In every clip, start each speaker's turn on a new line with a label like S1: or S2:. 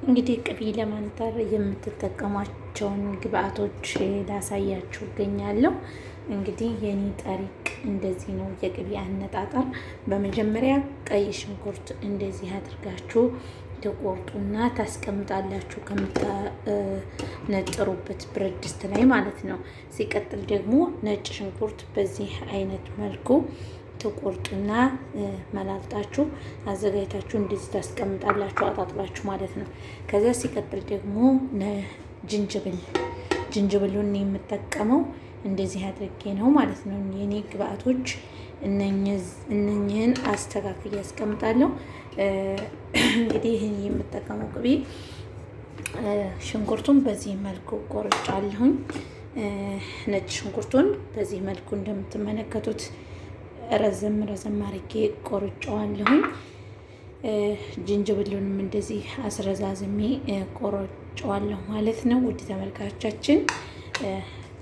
S1: እንግዲህ ቅቤ ለማንጠር የምትጠቀሟቸውን ግብአቶች ላሳያችሁ እገኛለሁ። እንግዲህ የኔ ጠሪቅ እንደዚህ ነው የቅቤ አነጣጠር። በመጀመሪያ ቀይ ሽንኩርት እንደዚህ አድርጋችሁ ተቆርጡና ታስቀምጣላችሁ ከምታነጥሩበት ብረት ድስት ላይ ማለት ነው። ሲቀጥል ደግሞ ነጭ ሽንኩርት በዚህ አይነት መልኩ ትቆርጡና መላልጣችሁ አዘጋጅታችሁ እንደዚህ ታስቀምጣላችሁ አጣጥላችሁ ማለት ነው። ከዛ ሲቀጥል ደግሞ ጅንጅብሉን የምጠቀመው እንደዚህ አድርጌ ነው ማለት ነው። የኔ ግብአቶች እነኝህን አስተካክዬ ያስቀምጣለሁ። እንግዲህ ይህን የምጠቀመው ቅቤ ሽንኩርቱን በዚህ መልኩ ቆርጫለሁኝ። ነጭ ሽንኩርቱን በዚህ መልኩ እንደምትመለከቱት ረዘም አድርጌ ቆርጫዋለሁኝ። ጅንጅብሉንም እንደዚህ አስረዛዝሜ ቆርጫዋለሁ ማለት ነው። ውድ ተመልካቾቻችን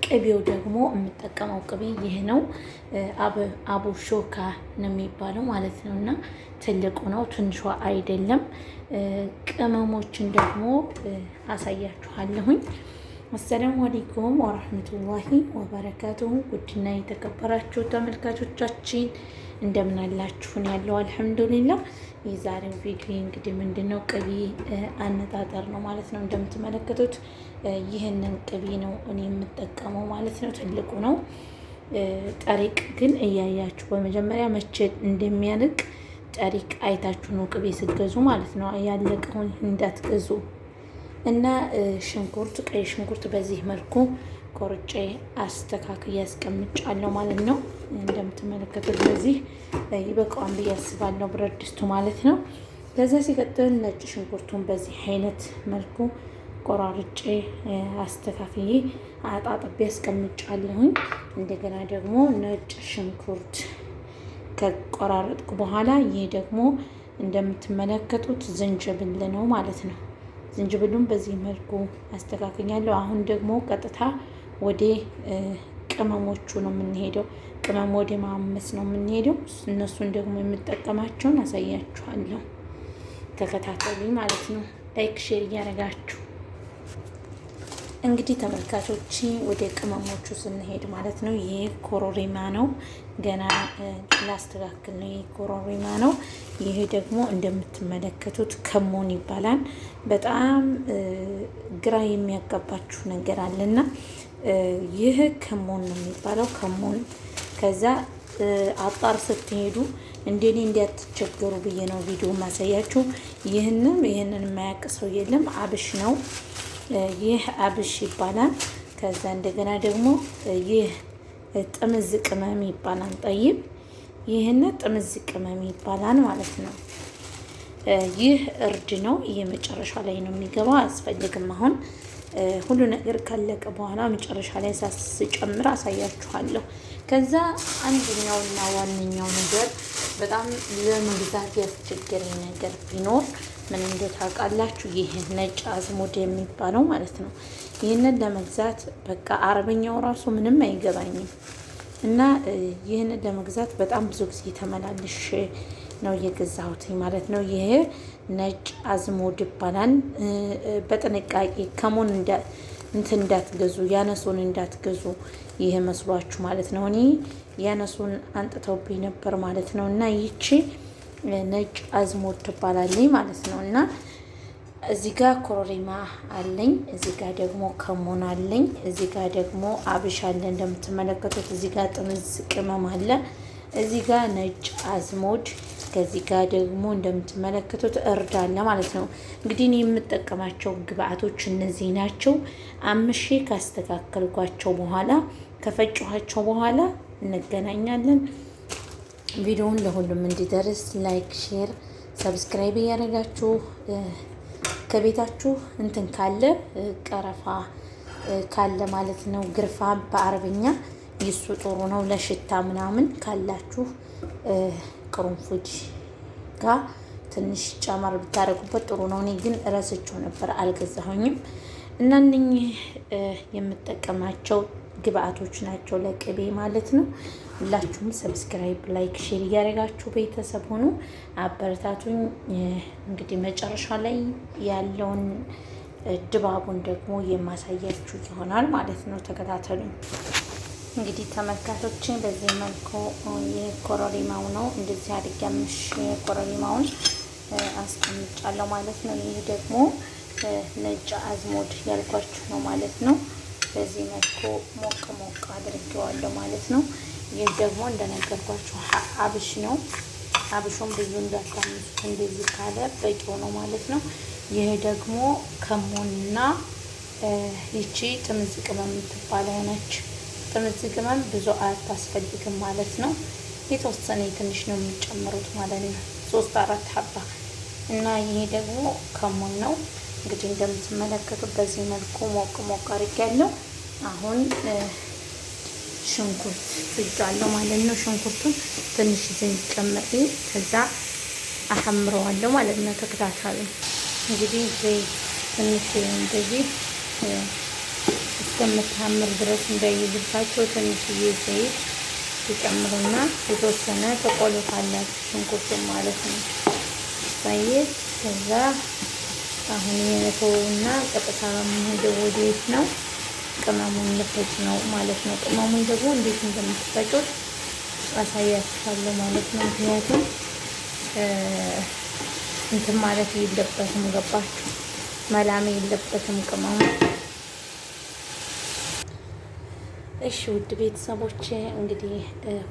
S1: ቅቤው ደግሞ የምጠቀመው ቅቤ ይህ ነው። አቡ ሾካ ነው የሚባለው ማለት ነው። እና ትልቁ ነው፣ ትንሿ አይደለም። ቅመሞችን ደግሞ አሳያችኋለሁኝ። አሰላሙ አለይኩም ወራህመቱላሂ ወበረካቱሁ። ውድና የተከበራችሁ ተመልካቾቻችን እንደምን አላችሁን? ያለው አልሐምዱሊላህ። የዛሬው ቪዲዮ እንግዲህ ምንድነው ቅቤ አነጣጠር ነው ማለት ነው። እንደምትመለከቱት ይህንን ቅቤ ነው እኔ የምጠቀመው ማለት ነው። ትልቁ ነው። ጠሪቅ ግን እያያችሁ በመጀመሪያ መቼ እንደሚያልቅ ጠሪቅ አይታችሁ ነው ቅቤ ስትገዙ ማለት ነው። ያለቀውን እንዳትገዙ። እና ቀይ ሽንኩርት በዚህ መልኩ ቆርጬ አስተካክዬ ያስቀምጫለሁ ማለት ነው። እንደምትመለከቱት በዚህ ይበቃዋን ብዬ አስባለሁ ብረት ድስቱ ማለት ነው። ከዛ ሲቀጥል ነጭ ሽንኩርቱን በዚህ አይነት መልኩ ቆራርጬ አስተካክዬ አጣጥቤ ያስቀምጫለሁኝ። እንደገና ደግሞ ነጭ ሽንኩርት ከቆራረጥኩ በኋላ ይህ ደግሞ እንደምትመለከቱት ዝንጅብል ነው ማለት ነው። ዝንጅብሉን በዚህ መልኩ አስተካክኛለሁ። አሁን ደግሞ ቀጥታ ወደ ቅመሞቹ ነው የምንሄደው። ቅመም ወደ ማመስ ነው የምንሄደው። እነሱን ደግሞ የምጠቀማቸውን አሳያችኋለሁ። ተከታተሉኝ ማለት ነው። ላይክ ሼር እያደረጋችሁ እንግዲህ ተመልካቾች ወደ ቅመሞቹ ስንሄድ ማለት ነው። ይሄ ኮሮሪማ ነው። ገና ላስተካክል ነው። ይሄ ኮሮሪማ ነው። ይሄ ደግሞ እንደምትመለከቱት ከሞን ይባላል። በጣም ግራ የሚያጋባችሁ ነገር አለና ይህ ከሞን ነው የሚባለው። ከሞን ከዛ አጣር ስትሄዱ እንደኔ እንዲያትቸገሩ ብዬ ነው ቪዲዮ ማሳያችሁ። ይህንን የማያውቅ ሰው የለም። አብሽ ነው። ይህ አብሽ ይባላል። ከዛ እንደገና ደግሞ ይህ ጥምዝ ቅመም ይባላል። ጠይብ ይህን ጥምዝ ቅመም ይባላል ማለት ነው። ይህ እርድ ነው። ይህ መጨረሻ ላይ ነው የሚገባው። አያስፈልግም። አሁን ሁሉ ነገር ካለቀ በኋላ መጨረሻ ላይ ሳስጨምር አሳያችኋለሁ። ከዛ አንደኛውና ዋነኛው ነገር በጣም ለመግዛት ያስቸገረኝ ነገር ቢኖር ምን እንደታውቃላችሁ? ይህ ነጭ አዝሙድ የሚባለው ማለት ነው። ይህንን ለመግዛት በቃ አረበኛው ራሱ ምንም አይገባኝም። እና ይህንን ለመግዛት በጣም ብዙ ጊዜ ተመላልሽ ነው የገዛሁት ማለት ነው። ይሄ ነጭ አዝሙድ ይባላል። በጥንቃቄ ከሞን እንዳትገዙ፣ ያነሱን እንዳትገዙ። ይሄ መስሏችሁ ማለት ነው። እኔ ያነሱን አንጥተውብኝ ነበር ማለት ነው። እና ይቺ ነጭ አዝሙድ ትባላለች ማለት ነው። እና እዚህ ጋር ኮረሪማ አለኝ፣ እዚህ ጋር ደግሞ ከሞን አለኝ፣ እዚህ ጋር ደግሞ አብሽ አለ እንደምትመለከቱት። እዚህ ጋር ጥምዝ ቅመም አለ፣ እዚህ ጋር ነጭ አዝሙድ፣ ከዚህ ጋር ደግሞ እንደምትመለከቱት እርድ አለ ማለት ነው። እንግዲህ እኔ የምጠቀማቸው ግብአቶች እነዚህ ናቸው። አምሼ ካስተካከልኳቸው በኋላ ከፈጨኋቸው በኋላ እንገናኛለን። ቪዲዮውን ለሁሉም እንዲደርስ ላይክ፣ ሼር፣ ሰብስክራይብ እያደረጋችሁ ከቤታችሁ እንትን ካለ ቀረፋ ካለ ማለት ነው፣ ግርፋ በአረብኛ ይሱ ጥሩ ነው ለሽታ ምናምን ካላችሁ ቅርንፉድ ጋር ትንሽ ጨመር ብታደርጉበት ጥሩ ነው። እኔ ግን ረስቼው ነበር አልገዛሁኝም። እና እነኚህ የምጠቀማቸው ግብአቶች ናቸው ለቅቤ ማለት ነው። ሁላችሁም ሰብስክራይብ፣ ላይክ፣ ሼር እያደረጋችሁ ቤተሰብ ሆኑ አበረታቱኝ። እንግዲህ መጨረሻ ላይ ያለውን ድባቡን ደግሞ የማሳያችሁ ይሆናል ማለት ነው። ተከታተሉኝ። እንግዲህ ተመልካቾችን በዚህ መልኩ የኮረሪማው ነው እንደዚህ አድርጌ አምሽ ኮረሪማውን አስቀምጫለሁ ማለት ነው። ይህ ደግሞ ነጭ አዝሙድ ያልኳችሁ ነው ማለት ነው። በዚህ መልኩ ሞቅ ሞቅ አድርጌዋለሁ ማለት ነው። ይህ ደግሞ እንደነገርኳችሁ አብሽ ነው። አብሹን ብዙ እንዳታምሱት፣ እንደዚህ ካለ በቂው ነው ማለት ነው። ይህ ደግሞ ከሞንና ይቺ ጥምዝ ቅመም የምትባለው ነች። ጥምዝ ቅመም ብዙ አታስፈልግም ማለት ነው። የተወሰነ ትንሽ ነው የሚጨምሩት ማለት ነው። 3-4 ሀባ እና ይሄ ደግሞ ከሞን ነው። እንግዲህ እንደምትመለከቱት በዚህ መልኩ ሞቅ ሞቅ አድርጌያለሁ። አሁን ሽንኩርት ፍጫለሁ ማለት ነው። ሽንኩርቱን ትንሽ ዘይት ጨምሬ ከዛ አሐምረዋለሁ ማለት ነው። ተከታተሉ። እንግዲህ ዘይት ትንሽ እንደዚህ እስከምታምር ድረስ እንዳይይዝባቸው ትንሽዬ ዘይት ይጨምሩና የተወሰነ ተቆልታላችሁ ሽንኩርቱን ማለት ነው። ዘይት ከዛ አሁን የነተውና ቀጥታ የምንሄደው ወዴት ነው? ቅመሙን ልፈጭ ነው ማለት ነው። ቅመሙን ደግሞ እንዴት እንደምትፈጩት አሳያችኋለሁ ማለት ነው። ምክንያቱም እንትን ማለት የለበትም፣ ገባችሁ? መላሜ የለበትም ቅመሙ። እሺ ውድ ቤተሰቦች እንግዲህ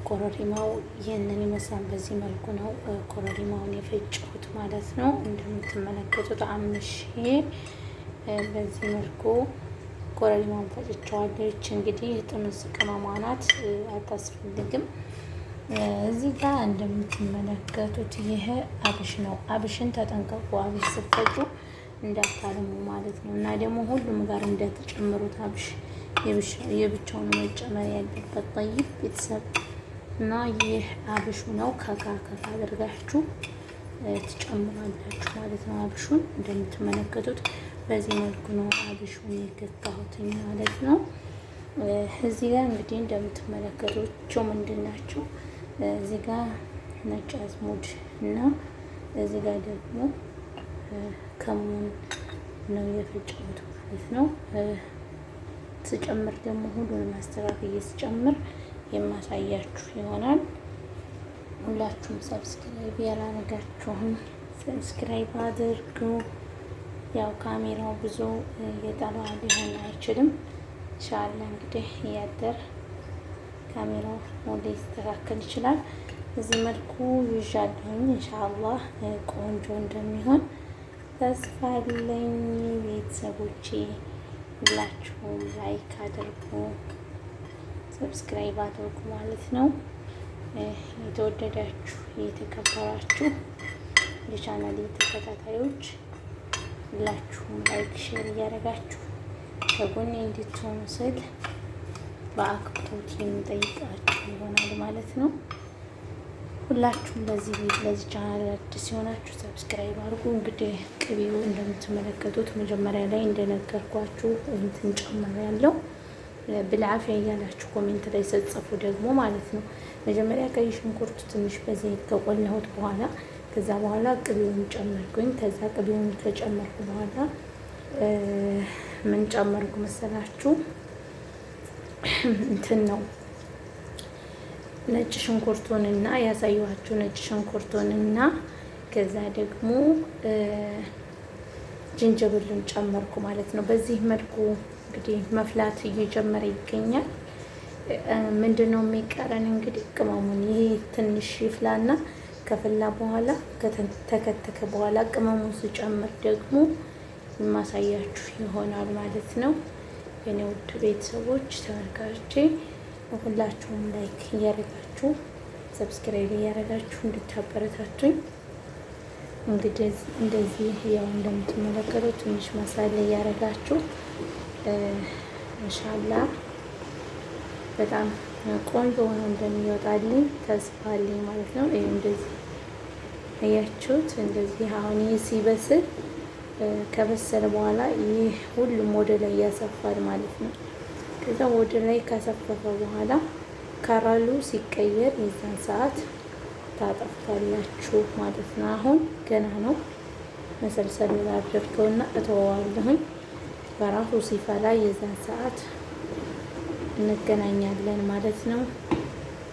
S1: ኮረሪማው ይህንን ይመስላል። በዚህ መልኩ ነው ኮረሪማውን የፈጨሁት ማለት ነው። እንደምትመለከቱት አምሼ በዚህ መልኩ ኮረሪማውን ፈጭቸዋለች። እንግዲህ ጥምዝ ቅመሟ ናት፣ አታስፈልግም። እዚህ ጋር እንደምትመለከቱት ይሄ አብሽ ነው። አብሽን ተጠንቀቁ፣ አብሽ ስትፈጩ እንዳታለሙ ማለት ነው። እና ደግሞ ሁሉም ጋር እንደተጨመሩት አብሽ የብቻውን መጨመር ያለበት ጠይብ ቤተሰብ እና ይህ አብሹ ነው። ከካ አድርጋችሁ ትጨምራላችሁ ማለት ነው። አብሹን እንደምትመለከቱት በዚህ መልኩ ነው አብሹን የገታሁትኝ ማለት ነው። እዚህ ጋር እንግዲህ እንደምትመለከቱት ምንድን ናቸው? እዚህ ጋር ነጭ አዝሙድ እና እዚህ ጋር ደግሞ ከሙን ነው የፈጨሁት ማለት ነው። ስጨምር ደግሞ ሁሉንም አስተካክዬ ስጨምር የማሳያችሁ ይሆናል። ሁላችሁም ሰብስክራይብ ያላረጋችሁም ሰብስክራይብ አድርጉ። ያው ካሜራው ብዙ የጠራ ሊሆን አይችልም። ኢንሻአላህ እንግዲህ እያደር ካሜራው ወደ ይስተካከል ይችላል። በዚህ መልኩ ይዣለሁኝ። ኢንሻአላህ ቆንጆ እንደሚሆን ተስፋ አለኝ። ቤተሰቦቼ ሁላችሁም ላይክ አድርጉ፣ ሰብስክራይብ አድርጉ ማለት ነው። የተወደዳችሁ የተከበራችሁ የቻናሌ ተከታታዮች ሁላችሁም ላይክ ሼር እያደረጋችሁ ከጎኔ እንድትሆኑ ስል በአክብሮት የምጠይቃችሁ ይሆናል ማለት ነው። ሁላችሁም ለዚህ ቤት ለዚህ ቻናል አዲስ ሲሆናችሁ ሰብስክራይብ አድርጉ። እንግዲህ ቅቤው እንደምትመለከቱት መጀመሪያ ላይ እንደነገርኳችሁ እንትን ጨምር ያለው ብልዓፊያ እያላችሁ ኮሜንት ላይ ስትጽፉ ደግሞ ማለት ነው። መጀመሪያ ቀይ ሽንኩርቱ ትንሽ በዘይት ከቆላሁት በኋላ ከዛ በኋላ ቅቤውን ጨመርኩኝ። ከዛ ቅቤውን ከጨመርኩ በኋላ ምን ጨመርኩ መሰላችሁ? እንትን ነው ነጭ ሽንኩርቱንና ያሳየኋችሁ ነጭ ሽንኩርቱንና ከዛ ደግሞ ዝንጅብሉን ጨመርኩ ማለት ነው። በዚህ መልኩ እንግዲህ መፍላት እየጀመረ ይገኛል። ምንድነው የሚቀረን እንግዲህ ቅመሙን ይሄ ትንሽ ይፍላና ከፈላ በኋላ ከተከተከ በኋላ ቅመሙን ስጨምር ደግሞ የማሳያችሁ ይሆናል ማለት ነው። የኔ ውድ ቤተሰቦች ተመልካቾቼ ሁላችሁም ላይክ እያደረጋችሁ ሰብስክራይብ እያደረጋችሁ እንድታበረታቱኝ እንግዲህ እንደዚህ ያው እንደምትመለከቱት ትንሽ መሳሌ እያደረጋችሁ ኢንሻአላህ በጣም ቆንጆ ሆኖ እንደሚወጣልኝ ተስፋ አለኝ ማለት ነው። ይሄ እንደዚህ አያችሁት። እንደዚህ አሁን ይህ ሲበስል ከበሰለ በኋላ ይህ ሁሉም ወደ ላይ ያሰፋል ማለት ነው። ከዛ ወደ ላይ ካሰፈፈ በኋላ ከረሉ ሲቀየር የዛን ሰዓት ታጠፍታላችሁ ማለት ነው። አሁን ገና ነው። መሰልሰል አድርገውና እተወዋለሁኝ። በራሱ ሲፈላ የዛን ሰዓት እንገናኛለን ማለት ነው።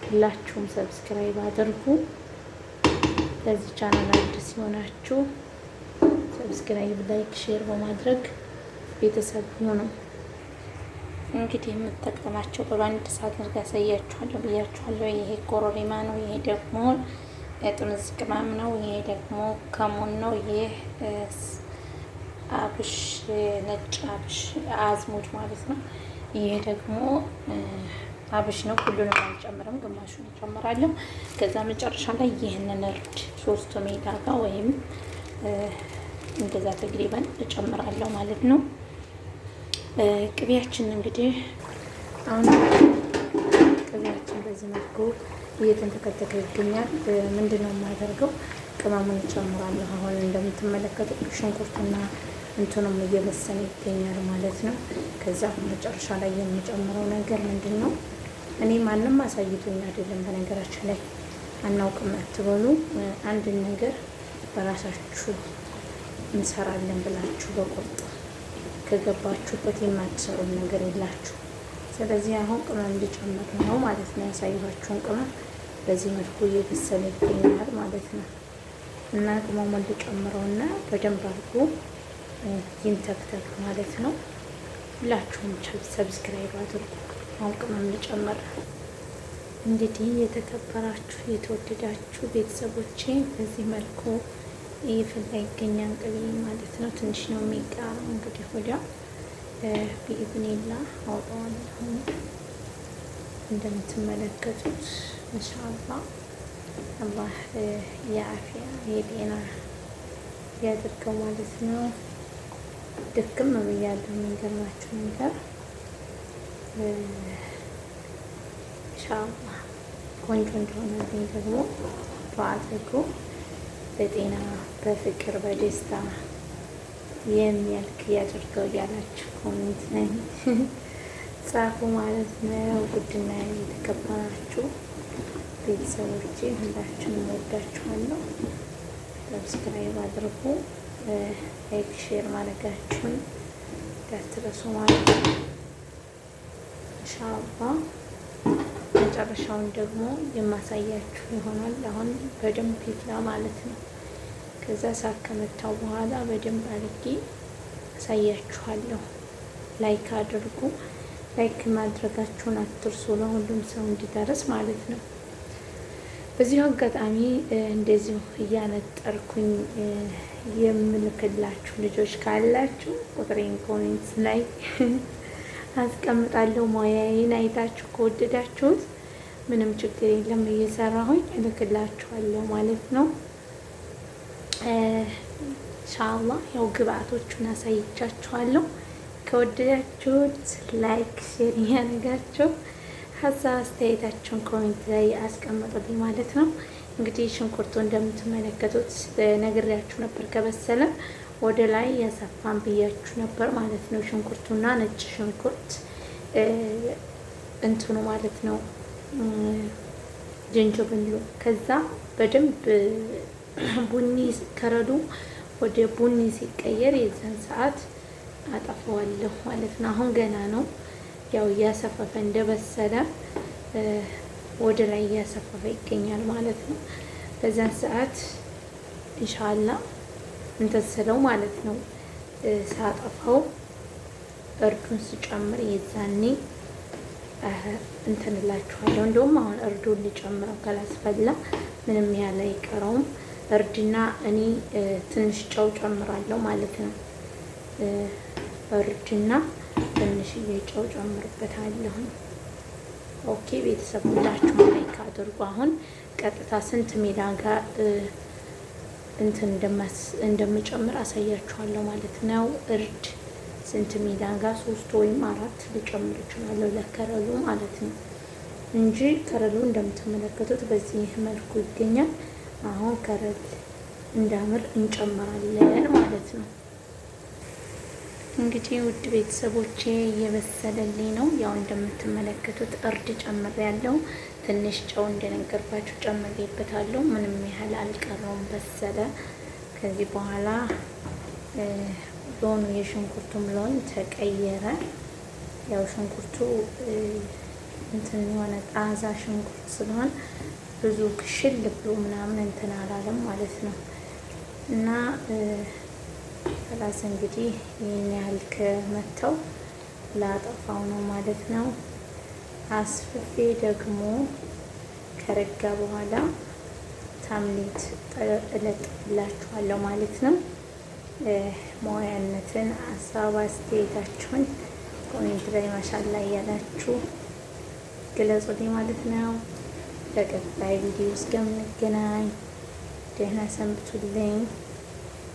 S1: ሁላችሁም ሰብስክራይብ አድርጉ። ለዚህ ቻናል አዲስ ሲሆናችሁ ሰብስክራይብ፣ ላይክ፣ ሼር በማድረግ ቤተሰብ ሁኑ። እንግዲህ የምጠቀማቸው በአንድ ሰዓት ነው ያሳያችኋለሁ ብያችኋለሁ። ይሄ ኮረሪማ ነው። ይሄ ደግሞ ጥምዝ ቅመም ነው። ይሄ ደግሞ ከሙን ነው። ይህ አብሽ፣ ነጭ አብሽ አዝሙድ ማለት ነው። ይሄ ደግሞ አብሽ ነው። ሁሉንም አልጨምርም፣ ግማሹን እጨምራለሁ። ከዛ መጨረሻ ላይ ይህንን እርድ 3 ሜጋጋ ወይም እንደዛ ተግሪበን እጨምራለሁ ማለት ነው። ቅቤያችን እንግዲህ አሁን ቅቤያችን በዚህ መልኩ እየተንተከተከ ይገኛል። ምንድን ነው የማደርገው? ቅመሙን እጨምራለሁ። አሁን እንደምትመለከቱት ሽንኩርትና እንትኑም እየበሰለ ይገኛል ማለት ነው። ከዛ መጨረሻ ላይ የሚጨምረው ነገር ምንድን ነው? እኔ ማንም አሳይቶኝ አይደለም። በነገራችን ላይ አናውቅም አትበሉ። አንድን ነገር በራሳችሁ እንሰራለን ብላችሁ በቁርጥ ከገባችሁበት የማትሰሩን ነገር የላችሁ። ስለዚህ አሁን ቅመም ሊጨምር ነው ማለት ነው። ያሳየኋችሁን ቅመም በዚህ መልኩ እየበሰለ ይገኛል ማለት ነው። እና ቅመሙን ልጨምረውና በደንብ አድርጎ ይንተክተክ ማለት ነው። ሁላችሁም ሰብስክራይብ አድርጉ። አሁን ቅመም ልጨምር። እንግዲህ የተከበራችሁ የተወደዳችሁ ቤተሰቦቼ በዚህ መልኩ እየፈላ ይገኛል ቅቤ ማለት ነው። ትንሽ ነው የሚቀረው። እንግዲህ ወዲያ ቢኢዝኒላ አውጣዋለሁ። እንደምትመለከቱት ኢንሻአላህ አላህ የአፊያ የጤና ያድርገው ማለት ነው። ድክም ብያለሁ። የሚገርማችሁ ነገር ኢንሻአላህ ቆንጆ እንደሆነልኝ ደግሞ ዱዓ አድርጉ። በጤና በፍቅር በደስታ የሚያልቅ ያድርገው እያላችሁ ኮሜንት ላይ ጻፉ ማለት ነው። ውድና የተከበራችሁ ቤተሰቦቼ ሁላችሁንም ወዳችኋለሁ። ሰብስክራይብ አድርጉ፣ ላይክ ሼር ማድረጋችሁን እንዳትረሱ ማለት ነው። ኢንሻአላህ መጨረሻውን ደግሞ የማሳያችሁ ይሆናል። አሁን በደንብ ይፍላ ማለት ነው። ከዛ ሳከመታው በኋላ በደንብ አድርጌ አሳያችኋለሁ። ላይክ አድርጉ። ላይክ ማድረጋችሁን አትርሱ፣ ለሁሉም ሰው እንዲደርስ ማለት ነው። በዚሁ አጋጣሚ እንደዚሁ እያነጠርኩኝ የምልክላችሁ ልጆች ካላችሁ ቁጥሬን ኮሜንት ላይ አስቀምጣለሁ። ሙያዬን አይታችሁ ከወደዳችሁት ምንም ችግር የለም፣ እየሰራሁኝ እልክላችኋለሁ ማለት ነው። ኢንሻአላህ ያው ግብአቶቹን አሳይቻችኋለሁ። ከወደዳችሁት ላይክ ሼር ያደርጋችሁ፣ ሀሳብ አስተያየታችሁን ኮሜንት ላይ አስቀምጡልኝ ማለት ነው። እንግዲህ ሽንኩርቱ እንደምትመለከቱት ነግሬያችሁ ነበር፣ ከበሰለ ወደ ላይ ያሰፋን ብያችሁ ነበር ማለት ነው። ሽንኩርቱና ነጭ ሽንኩርት እንትኑ ማለት ነው ዝንጅብሉ። ከዛ በደንብ ቡኒ ከረዱ ወደ ቡኒ ሲቀየር የዛን ሰዓት አጠፋዋለሁ ማለት ነው። አሁን ገና ነው፣ ያው እያሰፈፈ እንደበሰለ ወደ ላይ እያሰፈፈ ይገኛል ማለት ነው። በዛን ሰዓት ኢንሻአላህ እንተስለው ማለት ነው። ሳጠፋው እርዱን ስጨምር የዛኔ እንትንላችኋለሁ። እንደውም አሁን እርዱን ልጨምረው ካላስፈላ ምንም ያለ አይቀረውም። እርድና እኔ ትንሽ ጨው ጨምራለሁ ማለት ነው። እርድና ትንሽዬ ጨው ጨምርበታለሁ። ኦኬ ቤተሰብ ሁላችሁ ላይክ አድርጉ። አሁን ቀጥታ ስንት ሜዳ ጋር እንትን እንደምጨምር አሳያችኋለሁ ማለት ነው። እርድ ስንት ሜዳ ጋር 3 ወይም 4 ልጨምር እችላለሁ ለከረሉ ማለት ነው እንጂ ከረሉ እንደምትመለከቱት በዚህ መልኩ ይገኛል። አሁን ከረል እንዳምር እንጨምራለን ማለት ነው። እንግዲህ ውድ ቤተሰቦቼ እየበሰለልኝ ነው። ያው እንደምትመለከቱት እርድ ጨምሬያለሁ። ትንሽ ጨው እንደነገርኳችሁ ጨምሬበታለሁ። ምንም ያህል አልቀረውም፣ በሰለ። ከዚህ በኋላ ሎኑ የሽንኩርቱም ሎን ተቀየረ። ያው ሽንኩርቱ እንትን የሆነ ጣዛ ሽንኩርት ስለሆነ ብዙ ክሽል ብሎ ምናምን እንትን አላለም ማለት ነው። እና ከላስ እንግዲህ ይህን ያህል ከመተው ላጠፋው ነው ማለት ነው። አስፍፌ ደግሞ ከረጋ በኋላ ታምሌት እለጥፍላችኋለሁ ማለት ነው። ሙያነትን ሀሳብ አስተያየታችሁን ኮሜንት ላይ ማሻላ እያላችሁ ግለጹልኝ ማለት ነው። በቀጣይ ቪዲዮ እስከምንገናኝ ደህና ሰንብቱልኝ።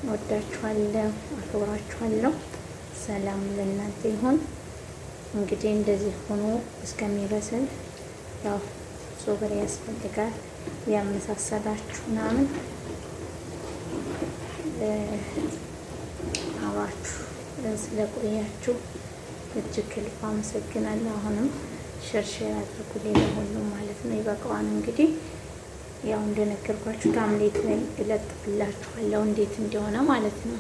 S1: ወዳችኋለሁ፣ አክብራችኋለሁ። ሰላም ለእናንተ ይሁን። እንግዲህ እንደዚህ ሆኖ እስከሚበስል ያው ሶብር ያስፈልጋል። ያመሳሰላችሁ ምናምን አባችሁ ስለቆያችሁ እጅግ ከልብ አመሰግናለሁ። አሁንም ሸርሸር አድርጉልኝ ለሁሉም ማለት ነው። ይበቃዋል እንግዲህ ያው እንደነገርኳችሁ ታምሌት ላይ እለጥፍላችኋለሁ እንዴት እንደሆነ ማለት ነው።